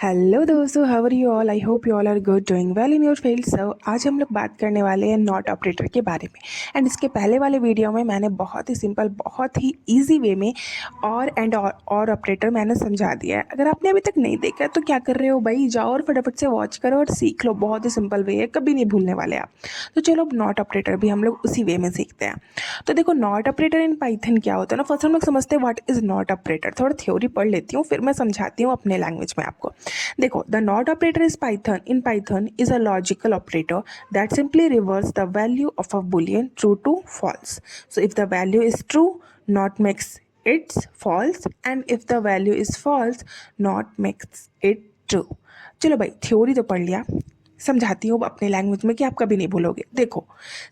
Hello दोस्तों, how are you all? I hope you all are good, doing well in your field. So आज हम लोग बात करने वाले हैं नॉट ऑपरेटर के बारे में। एंड इसके पहले वाले वीडियो में मैंने बहुत ही सिंपल, बहुत ही इजी वे में और ऑपरेटर मैंने समझा दिया है। अगर आपने अभी तक नहीं देखा तो क्या कर रहे हो भाई, जाओ और फटाफट से वॉच करो और सीख लो। बहुत ही सिंपल वे है, कभी नहीं भूलने वाले आप। तो चलो अब नॉट ऑपरेटर भी हम लोग उसी वे में सीखते हैं। तो देखो, नॉट ऑपरेटर इन पाइथन क्या होता है ना, फर्स्ट हम लोग समझते हैं व्हाट इज नॉट ऑपरेटर। थोड़ा थ्योरी पढ़ लेती हूँ, फिर मैं समझाती हूँ अपने लैंग्वेज में आपको। देखो, the not operator is Python is a logical operator that simply reverses the value of a boolean true to false. So if the value is true, not makes it false, and if the value is false, not makes it true. चलो भाई, theory तो पढ़ लिया, समझाती हूँ अपने language में कि आप कभी नहीं भूलोगे। देखो,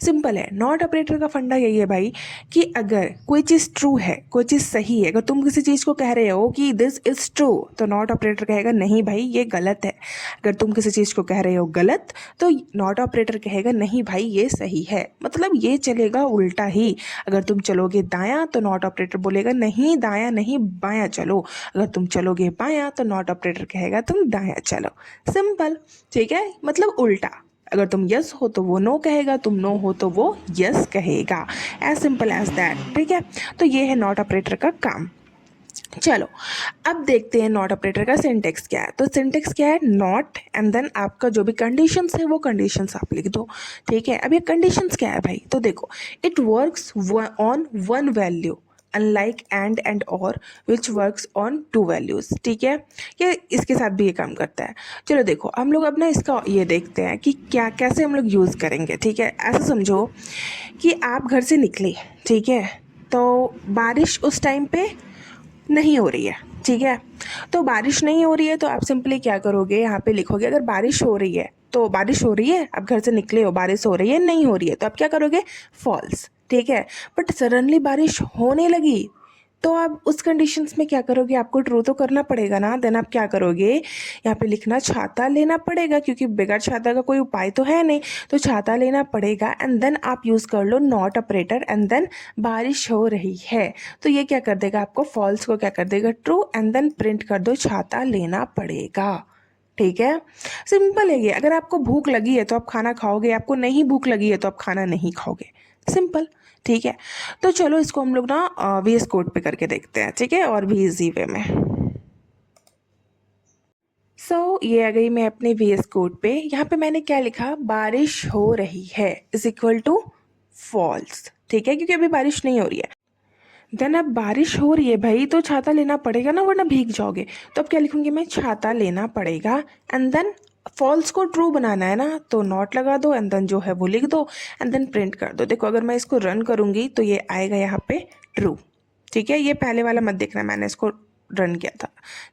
सिंपल है। नॉट ऑपरेटर का फंडा यही है भाई कि अगर कोई चीज़ ट्रू है, कोई चीज़ सही है, अगर तुम किसी चीज़ को कह रहे हो कि दिस इज़ ट्रू, तो नॉट ऑपरेटर कहेगा नहीं भाई ये गलत है। अगर तुम किसी चीज़ को कह रहे हो गलत, तो नॉट ऑपरेटर कहेगा नहीं भाई ये सही है। मतलब ये चलेगा उल्टा ही। अगर तुम चलोगे दायां तो नॉट ऑपरेटर बोलेगा नहीं दायां नहीं, बायां चलो। अगर तुम चलोगे बायां तो नॉट ऑपरेटर कहेगा तुम दायां चलो। सिंपल, ठीक है। मतलब उल्टा, अगर तुम यस हो तो वो नो कहेगा, तुम नो हो तो वो यस कहेगा। एज सिंपल एज दैट, ठीक है। तो ये है नॉट ऑपरेटर का काम। चलो अब देखते हैं नॉट ऑपरेटर का सिंटेक्स क्या है। तो सिंटेक्स क्या है, नॉट एंड देन आपका जो भी कंडीशंस है वो कंडीशंस आप लिख दो, ठीक है। अब ये कंडीशंस क्या है भाई, तो देखो, it works on one value unlike and और which works on two values, ठीक है। ये इसके साथ भी ये काम करता है। चलो देखो, हम लोग अब ना इसका ये देखते हैं कि क्या कैसे हम लोग यूज़ करेंगे, ठीक है। ऐसा समझो कि आप घर से निकले, ठीक है, तो बारिश उस टाइम पे नहीं हो रही है, ठीक है। तो बारिश नहीं हो रही है तो आप सिंपली क्या करोगे, यहाँ पे लिखोगे अगर बारिश हो रही है तो बारिश हो रही है, आप घर से निकले हो, बारिश हो रही है नहीं हो रही है, तो आप क्या करोगे, फॉल्स, ठीक है। बट सडनली बारिश होने लगी तो आप उस कंडीशंस में क्या करोगे, आपको ट्रू तो करना पड़ेगा ना। देन आप क्या करोगे, यहाँ पे लिखना छाता लेना पड़ेगा, क्योंकि बगैर छाता का कोई उपाय तो है नहीं, तो छाता लेना पड़ेगा। एंड देन आप यूज़ कर लो नॉट ऑपरेटर, एंड देन बारिश हो रही है, तो ये क्या कर देगा, आपको फॉल्स को क्या कर देगा, ट्रू, एंड देन प्रिंट कर दो छाता लेना पड़ेगा, ठीक है। सिंपल है ये। अगर आपको भूख लगी है तो आप खाना खाओगे, आपको नहीं भूख लगी है तो आप खाना नहीं खाओगे। सिंपल, ठीक है। तो चलो इसको हम लोग ना VS कोड पे करके देखते हैं, ठीक है, और भी इजी वे में। ये आ गई मैं अपने VS कोड पे। यहाँ पे मैंने क्या लिखा, बारिश हो रही है इज इक्वल टू फॉल्स, ठीक है, क्योंकि अभी बारिश नहीं हो रही है। देन अब बारिश हो रही है भाई तो छाता लेना पड़ेगा ना, वरना भीग जाओगे। तो अब क्या लिखूंगी मैं, छाता लेना पड़ेगा, एंड देन फॉल्स को ट्रू बनाना है ना, तो नॉट लगा दो, एंड देन जो है वो लिख दो, एंड देन प्रिंट कर दो। देखो, अगर मैं इसको रन करूंगी तो ये आएगा यहाँ पे ट्रू, ठीक है। ये पहले वाला मत देखना, मैंने इसको रन किया था,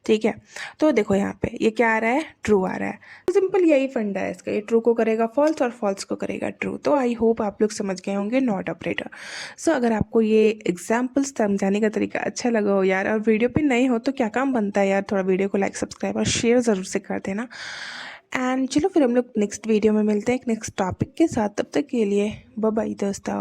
ठीक है। तो देखो यहाँ पे ये क्या आ रहा है, ट्रू आ रहा है। तो सिंपल यही फंडा है इसका, ये ट्रू को करेगा फॉल्स और फॉल्स को करेगा ट्रू। तो आई होप आप लोग समझ गए होंगे नॉट ऑपरेटर। अगर आपको ये एग्जाम्पल्स समझाने का तरीका अच्छा लगा हो यार, और वीडियो पे नए हो तो क्या काम बनता है यार, थोड़ा वीडियो को लाइक सब्सक्राइब और शेयर ज़रूर से कर देना। एंड चलो फिर हम लोग नेक्स्ट वीडियो में मिलते हैं एक नेक्स्ट टॉपिक के साथ। तब तक के लिए बाय बाय दोस्तों।